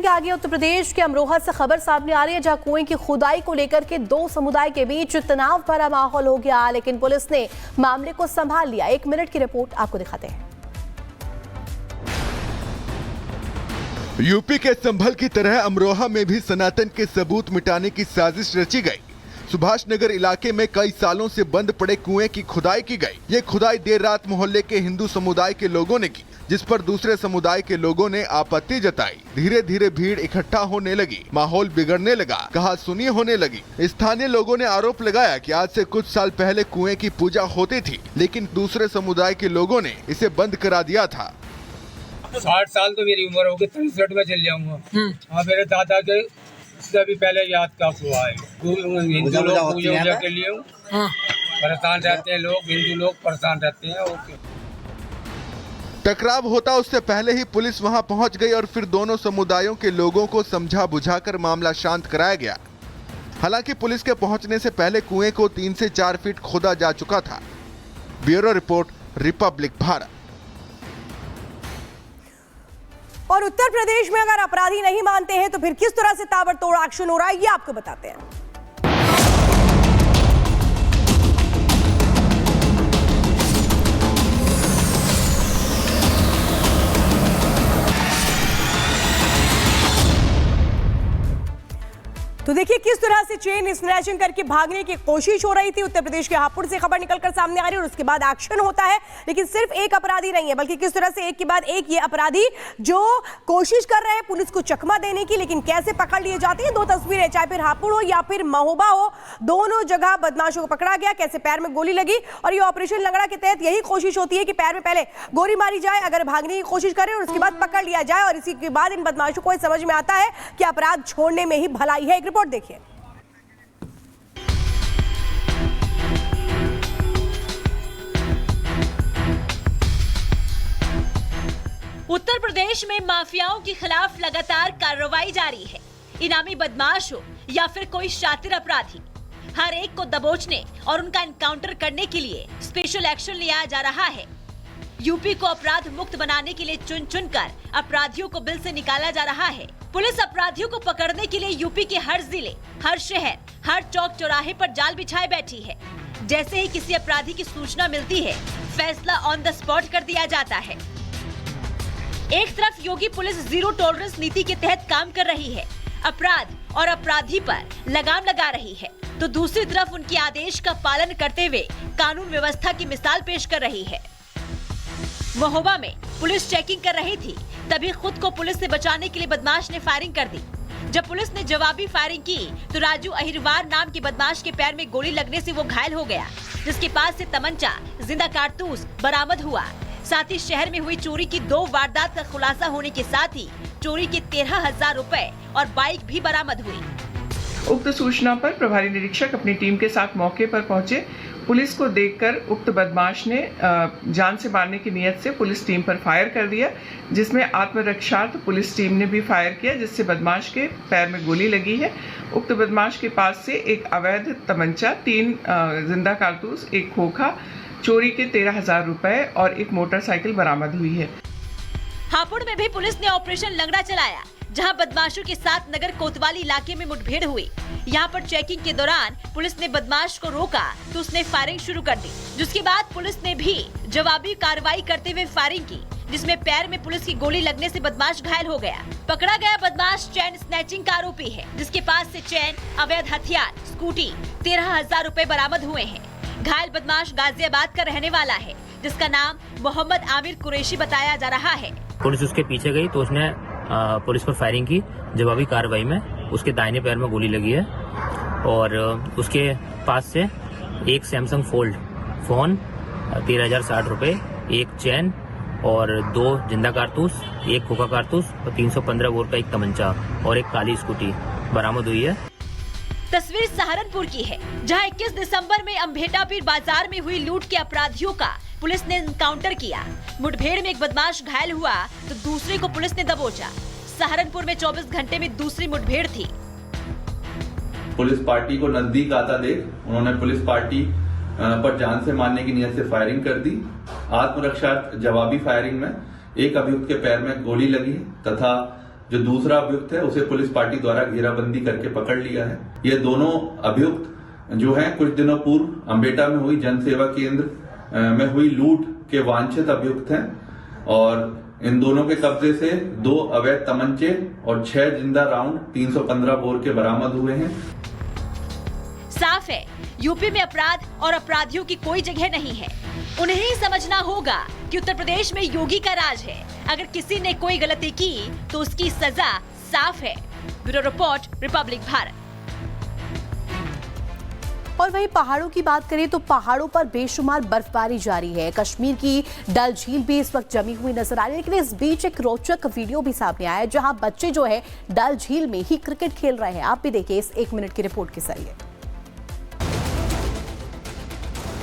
बढ़ेंगे आगे। उत्तर प्रदेश के अमरोहा से खबर सामने आ रही है, जहां कुएं की खुदाई को लेकर के दो समुदाय के बीच तनाव भरा माहौल हो गया, लेकिन पुलिस ने मामले को संभाल लिया। 1 मिनट की रिपोर्ट आपको दिखाते हैं। यूपी के संभल की तरह अमरोहा में भी सनातन के सबूत मिटाने की साजिश रची गई। सुभाष नगर इलाके में कई सालों से बंद पड़े कुएं की खुदाई की गई। ये खुदाई देर रात मोहल्ले के हिंदू समुदाय के लोगों ने की, जिस पर दूसरे समुदाय के लोगों ने आपत्ति जताई। धीरे धीरे भीड़ इकट्ठा होने लगी, माहौल बिगड़ने लगा, कहासुनी होने लगी। स्थानीय लोगों ने आरोप लगाया कि आज से कुछ साल पहले कुएं की पूजा होती थी, लेकिन दूसरे समुदाय के लोगों ने इसे बंद करा दिया था। 60 साल तो मेरी उम्र होगी, 63 में चल जाऊंगा। मेरे दादा के भी पहले याद का हुआ है। हिंदू लोग पूजा के लिए परेशान रहते हैं, लोग हिंदू लोग परेशान रहते हैं। ओके। टकराव होता उससे पहले ही पुलिस वहां पहुंच गई और फिर दोनों समुदायों के लोगों को समझा बुझाकर मामला शांत कराया गया। हालांकि पुलिस के पहुंचने से पहले कुएं को 3 से 4 फीट खोदा जा चुका था। Bureau report, Republic Bharat. और उत्तर प्रदेश में अगर अपराधी नहीं मानते हैं तो फिर किस तरह से ताबड़तोड़ एक्शन हो रहा है, ये आपको बताते हैं। तो देखिए किस तरह से चेन स्नैचिंग करके भागने की कोशिश हो रही थी। उत्तर प्रदेश के हापुड़ से खबर निकलकर सामने आ रही है और उसके बाद एक्शन होता है। लेकिन सिर्फ एक अपराधी नहीं है, बल्कि किस तरह से एक के बाद एक ये अपराधी जो कोशिश कर रहे हैं पुलिस को चकमा देने की, लेकिन कैसे पकड़ लिए जाते हैं। 2 तस्वीरें, चाहे फिर हापुड़ हो या फिर महोबा हो, दोनों जगह बदमाशों को पकड़ा गया, कैसे पैर में गोली लगी। और ये ऑपरेशन लंगड़ा के तहत यही कोशिश होती है कि पैर में पहले गोली मारी जाए, अगर भागने की कोशिश करें और उसके बाद पकड़ लिया जाए। और इसी के बाद इन बदमाशों को समझ में आता है कि अपराध छोड़ने में ही भलाई है। एक रिपोर्ट देखिए। उत्तर प्रदेश में माफियाओं के खिलाफ लगातार कार्रवाई जारी है। इनामी बदमाश हो या फिर कोई शातिर अपराधी, हर एक को दबोचने और उनका एनकाउंटर करने के लिए स्पेशल एक्शन लिया जा रहा है। यूपी को अपराध मुक्त बनाने के लिए चुन चुनकर अपराधियों को बिल से निकाला जा रहा है। पुलिस अपराधियों को पकड़ने के लिए यूपी के हर जिले, हर शहर, हर चौक चौराहे पर जाल बिछाए बैठी है। जैसे ही किसी अपराधी की सूचना मिलती है, फैसला ऑन द स्पॉट कर दिया जाता है। एक तरफ योगी पुलिस जीरो टॉलरेंस नीति के तहत काम कर रही है, अपराध और अपराधी पर लगाम लगा रही है, तो दूसरी तरफ उनके आदेश का पालन करते हुए कानून व्यवस्था की मिसाल पेश कर रही है। महोबा में पुलिस चेकिंग कर रही थी, तभी खुद को पुलिस से बचाने के लिए बदमाश ने फायरिंग कर दी। जब पुलिस ने जवाबी फायरिंग की तो राजू अहिरवार नाम के बदमाश के पैर में गोली लगने से वो घायल हो गया, जिसके पास से तमंचा, जिंदा कारतूस बरामद हुआ। साथ ही शहर में हुई चोरी की 2 वारदात का खुलासा होने के साथ ही चोरी के 13,000 रुपए और बाइक भी बरामद हुई। उक्त सूचना पर प्रभारी निरीक्षक अपनी टीम के साथ मौके पर पहुंचे। पुलिस को देखकर उक्त बदमाश ने जान से मारने की नियत से पुलिस टीम पर फायर कर दिया, जिसमें आत्मरक्षार्थ पुलिस टीम ने भी फायर किया, जिससे बदमाश के पैर में गोली लगी है। उक्त बदमाश के पास से एक अवैध तमंचा, 3 जिंदा कारतूस, एक खोखा, चोरी के 13,000 रुपए और एक मोटरसाइकिल बरामद हुई है। हापुड़ में भी पुलिस ने ऑपरेशन लंगड़ा चलाया, जहां बदमाशों के साथ नगर कोतवाली इलाके में मुठभेड़ हुई। यहां पर चेकिंग के दौरान पुलिस ने बदमाश को रोका तो उसने फायरिंग शुरू कर दी, जिसके बाद पुलिस ने भी जवाबी कार्रवाई करते हुए फायरिंग की, जिसमें पैर में पुलिस की गोली लगने से बदमाश घायल हो गया। पकड़ा गया बदमाश चैन स्नैचिंग का आरोपी है, जिसके पास से चैन, अवैध हथियार, स्कूटी, 13,000 रुपए बरामद हुए हैं। घायल बदमाश गाजियाबाद का रहने वाला है, जिसका नाम मोहम्मद आमिर कुरैशी बताया जा रहा है। पुलिस उसके पीछे गई तो उसने पुलिस पर फायरिंग की। जवाबी कार्रवाई में उसके दाहिने पैर में गोली लगी है और उसके पास से एक सैमसंग फोल्ड फोन, 13,060 रुपए, एक चैन और 2 जिंदा कारतूस, एक खोखा कारतूस और 315 बोर का एक तमंचा और एक काली स्कूटी बरामद हुई है। तस्वीर सहारनपुर की है, जहां 21 दिसंबर में अम्भेटापीर बाजार में हुई लूट के अपराधियों का पुलिस ने एनकाउंटर किया। मुठभेड़ में एक बदमाश घायल हुआ तो दूसरे को पुलिस ने दबोचा। सहारनपुर में 24 घंटे में दूसरी मुठभेड़ थी। पुलिस पार्टी को नजदीक आता देख उन्होंने पुलिस पार्टी पर जान से मारने की नियत से फायरिंग कर दी। आत्मरक्षा जवाबी फायरिंग में एक अभियुक्त के पैर में गोली लगी तथा जो दूसरा अभियुक्त है उसे पुलिस पार्टी द्वारा घेराबंदी करके पकड़ लिया है। ये दोनों अभियुक्त जो हैं कुछ दिनों पूर्व अम्बेटा में हुई जन सेवा केंद्र में हुई लूट के वांछित अभियुक्त हैं और इन दोनों के कब्जे से 2 अवैध तमंचे और 6 जिंदा राउंड 315 बोर के बरामद हुए हैं। साफ है, यूपी में अपराध और अपराधियों की कोई जगह नहीं है। उन्हें ही समझना होगा कि उत्तर प्रदेश में योगी का राज है। अगर किसी ने कोई गलती की तो उसकी सजा साफ है। Bureau report, Republic Bharat. और वहीं पहाड़ों की बात करें तो पहाड़ों पर बेशुमार बर्फबारी जारी है। कश्मीर की डल झील भी इस वक्त जमी हुई नजर आ रही है, लेकिन इस बीच एक रोचक वीडियो भी सामने आया है जहां बच्चे जो है डल झील में ही क्रिकेट खेल रहे हैं। आप भी देखिए इस 1 मिनट की रिपोर्ट के जरिए।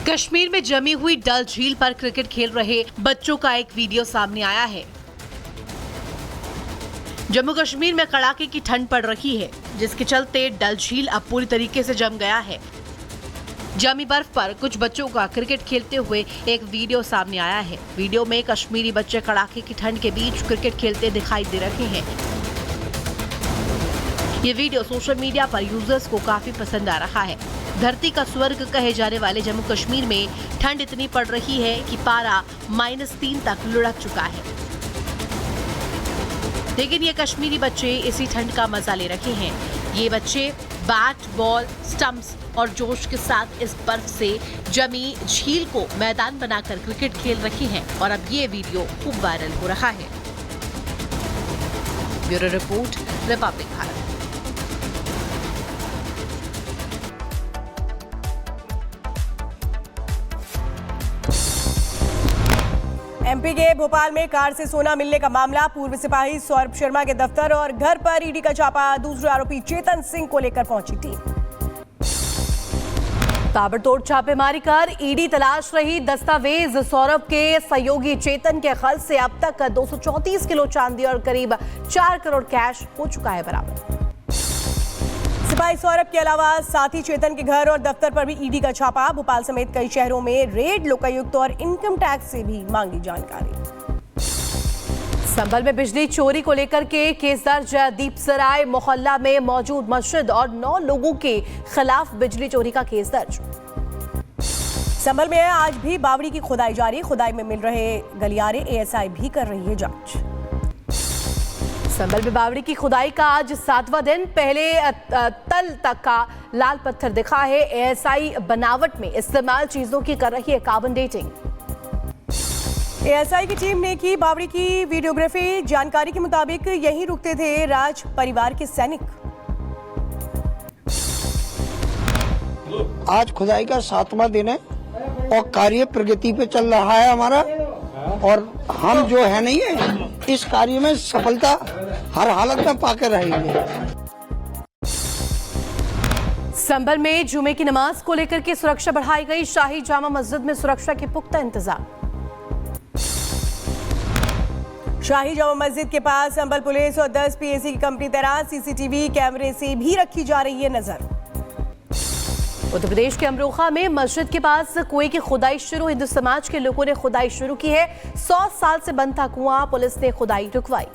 कश्मीर में जमी हुई डल झील पर क्रिकेट खेल रहे बच्चों का एक वीडियो सामने आया है। जम्मू कश्मीर में कड़ाके की ठंड पड़ रही है, जिसके चलते डल झील अब पूरी तरीके से जम गया है। जमी बर्फ पर कुछ बच्चों का क्रिकेट खेलते हुए एक वीडियो सामने आया है। वीडियो में कश्मीरी बच्चे कड़ाके की ठंड के बीच क्रिकेट खेलते दिखाई दे रहे हैं। ये वीडियो सोशल मीडिया पर यूजर्स को काफी पसंद आ रहा है। धरती का स्वर्ग कहे जाने वाले जम्मू कश्मीर में ठंड इतनी पड़ रही है कि पारा -3 तक लुढ़क चुका है, लेकिन ये कश्मीरी बच्चे इसी ठंड का मजा ले रहे हैं। ये बच्चे बैट, बॉल, स्टंप्स और जोश के साथ इस बर्फ से जमी झील को मैदान बनाकर क्रिकेट खेल रहे हैं और अब ये वीडियो खूब वायरल हो रहा है। Bureau report, Republic Bharat. MP के भोपाल में कार से सोना मिलने का मामला। पूर्व सिपाही सौरभ शर्मा के दफ्तर और घर पर ईडी का छापा। दूसरे आरोपी चेतन सिंह को लेकर पहुंची टीम। ताबड़तोड़ छापेमारी कर ईडी तलाश रही दस्तावेज। सौरभ के सहयोगी चेतन के खर्च से अब तक 234 किलो चांदी और करीब 4 करोड़ कैश हो चुका है बरामद। सिपाही सौरभ के अलावा साथी चेतन के घर और दफ्तर पर भी ईडी का छापा। भोपाल समेत कई शहरों में रेड। लोकायुक्त और इनकम टैक्स से भी मांगी जानकारी। संभल में बिजली चोरी को लेकर के केस दर्ज। दीपसराय मोहल्ला में मौजूद मस्जिद और 9 लोगों के खिलाफ बिजली चोरी का केस दर्ज। संभल में आज भी बावड़ी की खुदाई जारी। खुदाई में मिल रहे गलियारे एएसआई भी कर रही है जांच। संभल में बावड़ी की खुदाई का आज 7वां दिन। पहले तल तक का लाल पत्थर दिखा है। एएसआई बनावट में इस्तेमाल चीजों की कर रही है कार्बन डेटिंग। एएसआई की टीम ने की बावड़ी की वीडियोग्राफी। जानकारी के मुताबिक यहीं रुकते थे राज परिवार के सैनिक। आज खुदाई का 7वां दिन है और कार्य प्रगति पे चल रहा है हमारा, और हम जो है नहीं है इस कार्य में सफलता हर हालत में पाकर रहेंगे। संभल में जुमे की नमाज को लेकर के सुरक्षा बढ़ाई गई। शाही जामा मस्जिद में सुरक्षा के पुख्ता इंतजाम। शाही जामा मस्जिद के पास संभल पुलिस और 10 पीएसी की कंपनी तैनात। सीसीटीवी कैमरे से भी रखी जा रही है नजर। उत्तर प्रदेश के अमरोहा में मस्जिद के पास कुएं की खुदाई शुरू। हिंदू समाज के लोगों ने खुदाई शुरू की है। 100 साल से बंद था कुआं, पुलिस ने खुदाई रुकवाई।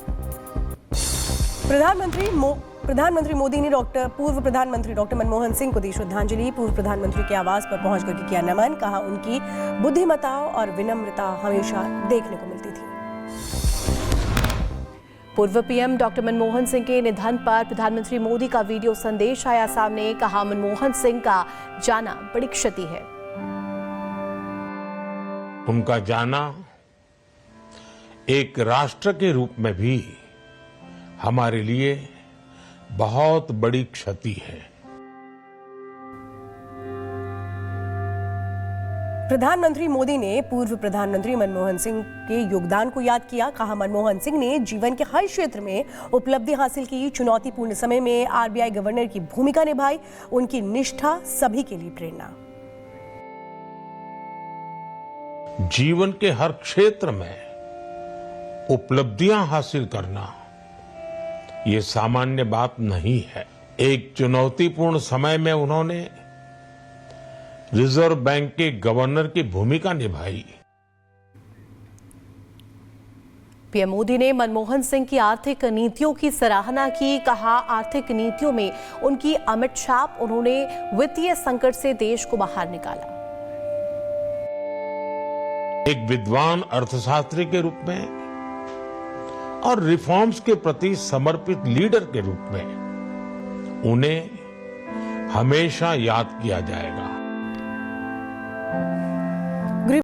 प्रधानमंत्री मोदी ने पूर्व प्रधानमंत्री डॉक्टर मनमोहन सिंह को दी श्रद्धांजलि। पूर्व प्रधानमंत्री के आवास पर पहुंच करके किया नमन। कहा उनकी बुद्धिमत्ता और विनम्रता हमेशा देखने को मिलती थी। पूर्व पीएम डॉक्टर मनमोहन सिंह के निधन पर प्रधानमंत्री मोदी का वीडियो संदेश आया सामने। कहा मनमोहन सिंह का जाना बड़ी क्षति है। उनका जाना एक राष्ट्र के रूप में भी हमारे लिए बहुत बड़ी क्षति है। प्रधानमंत्री मोदी ने पूर्व प्रधानमंत्री मनमोहन सिंह के योगदान को याद किया। कहा मनमोहन सिंह ने जीवन के हर क्षेत्र में उपलब्धि हासिल की। चुनौतीपूर्ण समय में आरबीआई गवर्नर की भूमिका निभाई। उनकी निष्ठा सभी के लिए प्रेरणा। जीवन के हर क्षेत्र में उपलब्धियां हासिल करना ये सामान्य बात नहीं है। एक चुनौतीपूर्ण समय में उन्होंने रिजर्व बैंक के गवर्नर की भूमिका निभाई। पीएम मोदी ने मनमोहन सिंह की आर्थिक नीतियों की सराहना की। कहा, आर्थिक नीतियों में उनकी अमिट छाप, उन्होंने वित्तीय संकट से देश को बाहर निकाला। एक विद्वान अर्थशास्त्री के रूप में और रिफॉर्म्स के प्रति समर्पित लीडर के रूप में उन्हें हमेशा याद किया जाएगा।